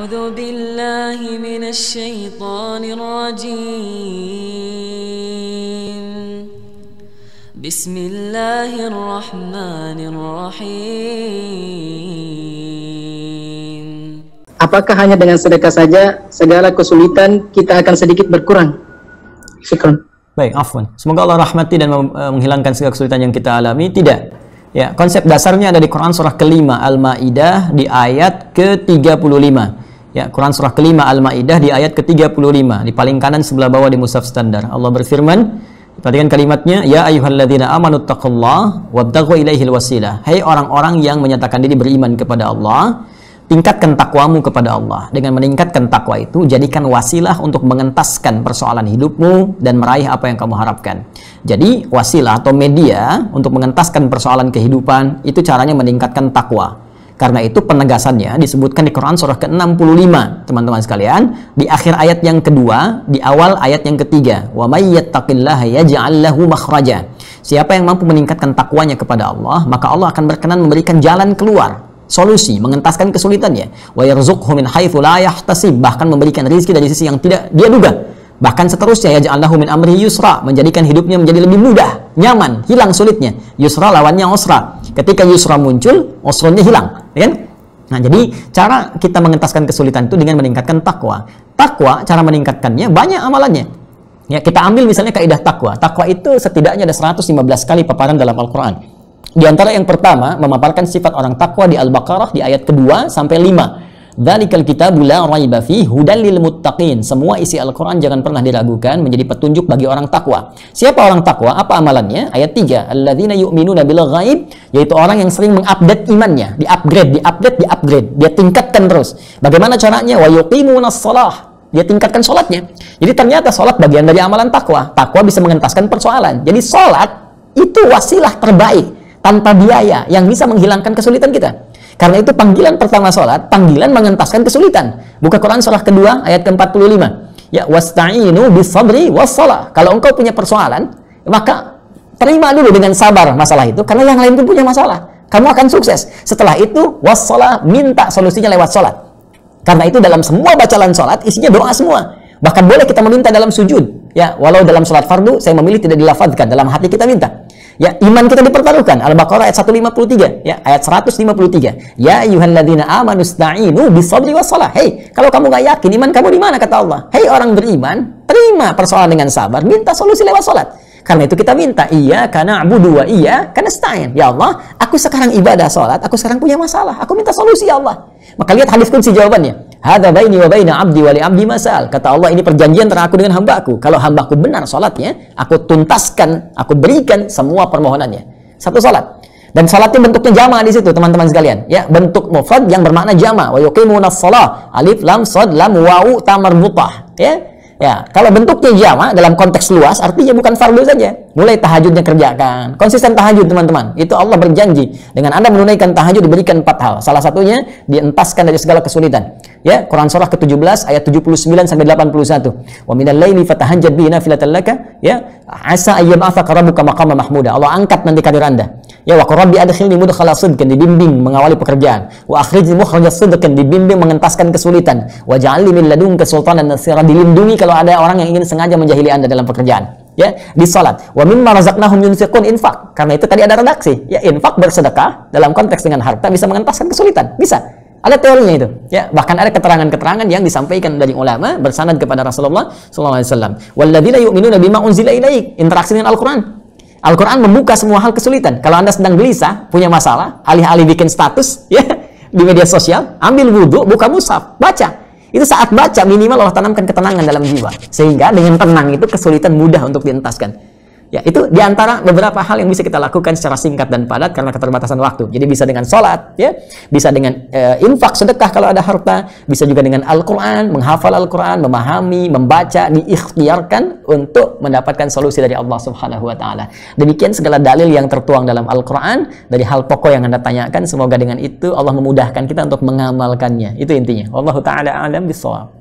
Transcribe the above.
أعوذ بالله من الشيطان الرجيم بسم الله الرحمن الرحيم. Apakah hanya dengan sedekah saja segala kesulitan kita akan sedikit berkurang? Syukran. Baik, afwan. Semoga Allah rahmati dan menghilangkan segala kesulitan yang kita alami. Tidak. Ya, konsep dasarnya ada di Quran surah kelima Al-Maidah di ayat ke-35. Ya, Quran surah kelima Al-Maidah di ayat ke-35 di paling kanan sebelah bawah di mushaf standar. Allah berfirman, perhatikan kalimatnya, ya ayyuhalladzina amanu taqullaha wabtaghu ilaihil wasilah. Hai orang-orang yang menyatakan diri beriman kepada Allah, tingkatkan takwamu kepada Allah. Dengan meningkatkan takwa itu, jadikan wasilah untuk mengentaskan persoalan hidupmu dan meraih apa yang kamu harapkan. Jadi, wasilah atau media untuk mengentaskan persoalan kehidupan, itu caranya meningkatkan takwa. Karena itu penegasannya disebutkan di Quran surah ke-65, teman-teman sekalian, di akhir ayat yang kedua, di awal ayat yang ketiga. Wa may yattaqillaha yaj'al lahu makhraja. Siapa yang mampu meningkatkan takwanya kepada Allah, maka Allah akan berkenan memberikan jalan keluar, solusi, mengentaskan kesulitannya. Wa yarzuqhu min haitsu la yahtasib, bahkan memberikan rezeki dari sisi yang tidak dia duga. Bahkan seterusnya, yaj'allahu min amrihi yusra, menjadikan hidupnya menjadi lebih mudah, nyaman, hilang sulitnya. Yusra lawannya usra. Ketika yusra muncul, usranya hilang, kan? Nah, jadi cara kita mengentaskan kesulitan itu dengan meningkatkan takwa. Takwa, cara meningkatkannya banyak amalannya. Ya, kita ambil misalnya kaidah takwa. Takwa itu setidaknya ada 115 kali paparan dalam Al-Qur'an. Di antara yang pertama, memaparkan sifat orang takwa di Al-Baqarah di ayat kedua sampai 5. Dzalikal kitabu la raiba fihi hudal lil muttaqin. Semua isi Al-Qur'an jangan pernah diragukan, menjadi petunjuk bagi orang takwa. Siapa orang takwa? Apa amalannya? Ayat 3. Alladzina yu'minuna bil ghaib, yaitu orang yang sering mengupdate imannya, diupgrade. Dia tingkatkan terus. Bagaimana caranya? Wa yuqimunas shalah. Dia tingkatkan salatnya. Jadi ternyata salat bagian dari amalan takwa. Takwa bisa mengentaskan persoalan. Jadi salat itu wasilah terbaik tanpa biaya yang bisa menghilangkan kesulitan kita. Karena itu panggilan pertama sholat, panggilan mengentaskan kesulitan. Buka Quran surah kedua ayat ke-45. Ya, wasta'inu bis-sabri was-shalah. Kalau engkau punya persoalan, maka terima dulu dengan sabar masalah itu, karena yang lain pun punya masalah. Kamu akan sukses. Setelah itu was-shalah, minta solusinya lewat sholat. Karena itu dalam semua bacaan sholat isinya doa semua. Bahkan boleh kita meminta dalam sujud. Ya, walau dalam sholat fardu saya memilih tidak dilafadzkan, dalam hati kita minta. Ya, iman kita dipertaruhkan. Al-Baqarah ayat 153, ya, ayat 153. Ya ayyuhalladzina amanu ista'inu bis-sabri was-shalah. Hei, kalau kamu nggak yakin iman kamu di mana, kata Allah. Hei orang beriman, terima persoalan dengan sabar, minta solusi lewat salat. Karena itu kita minta, iyyaka na'budu wa iyyaka nasta'in. Ya Allah, aku sekarang ibadah salat, aku sekarang punya masalah, aku minta solusi ya Allah. Maka lihat hadis qudsi jawabannya. Hadza baini wa baina 'abdi wa li 'abdi masal. Kata Allah, ini perjanjian antara aku dengan hambaku. Kalau hambaku benar salatnya, aku tuntaskan, aku berikan semua permohonannya. Satu salat. Dan salatnya bentuknya jama' di situ, teman-teman sekalian. Ya, bentuk mufrad yang bermakna jama'. Wa yuqimunas shalah. Alif lam shad lam wawu ta marbutah. Ya. Ya, kalau bentuknya jama' dalam konteks luas artinya bukan fardu saja. Mulai tahajudnya kerjakan. Konsisten tahajud, teman-teman. Itu Allah berjanji, dengan Anda menunaikan tahajud diberikan 4 hal. Salah satunya dientaskan dari segala kesulitan. Ya, Quran surah ke-17 ayat 79 sampai 81. Wa minal laili fatahajjad bihi nafilatan laka, ya, asa ayyab'atsaka rabbuka maqaman mahmuda. Allah angkat nanti karir Anda. Ya, wa rabbi adkhilni mudkhala sidqin, dibimbing mengawali pekerjaan. Wa akhrijni mukhraja sidqin, dibimbing mengentaskan kesulitan. Wa ja'alni min ladunka sultanan nasira, dilindungi kalau ada orang yang ingin sengaja menjahili Anda dalam pekerjaan. Ya, di salat. Wa mimma razaqnahum yunfiqun, infak. Karena itu tadi ada redaksi. Ya, infak, bersedekah dalam konteks dengan harta bisa mengentaskan kesulitan. Bisa. Ada teorinya itu. Ya, bahkan ada keterangan-keterangan yang disampaikan dari ulama bersanad kepada Rasulullah sallallahu alaihi wasallam. Walladzina yu'minuna bima unzila ilaik. Interaksi dengan Al-Qur'an. Al-Quran membuka semua hal kesulitan. Kalau Anda sedang gelisah, punya masalah, alih-alih bikin status ya di media sosial, ambil wudhu, buka mushaf, baca. Itu saat baca minimal Allah tanamkan ketenangan dalam jiwa. Sehingga dengan tenang itu kesulitan mudah untuk dientaskan. Ya, itu diantara beberapa hal yang bisa kita lakukan secara singkat dan padat karena keterbatasan waktu. Jadi bisa dengan sholat, ya, bisa dengan infak, sedekah kalau ada harta, bisa juga dengan Al-Quran, menghafal Al-Quran, memahami, membaca, diikhtiarkan untuk mendapatkan solusi dari Allah Subhanahu Wa Taala. Demikian segala dalil yang tertuang dalam Al-Quran dari hal pokok yang Anda tanyakan. Semoga dengan itu Allah memudahkan kita untuk mengamalkannya. Itu intinya. Wallahu Taala a'lam bishawab.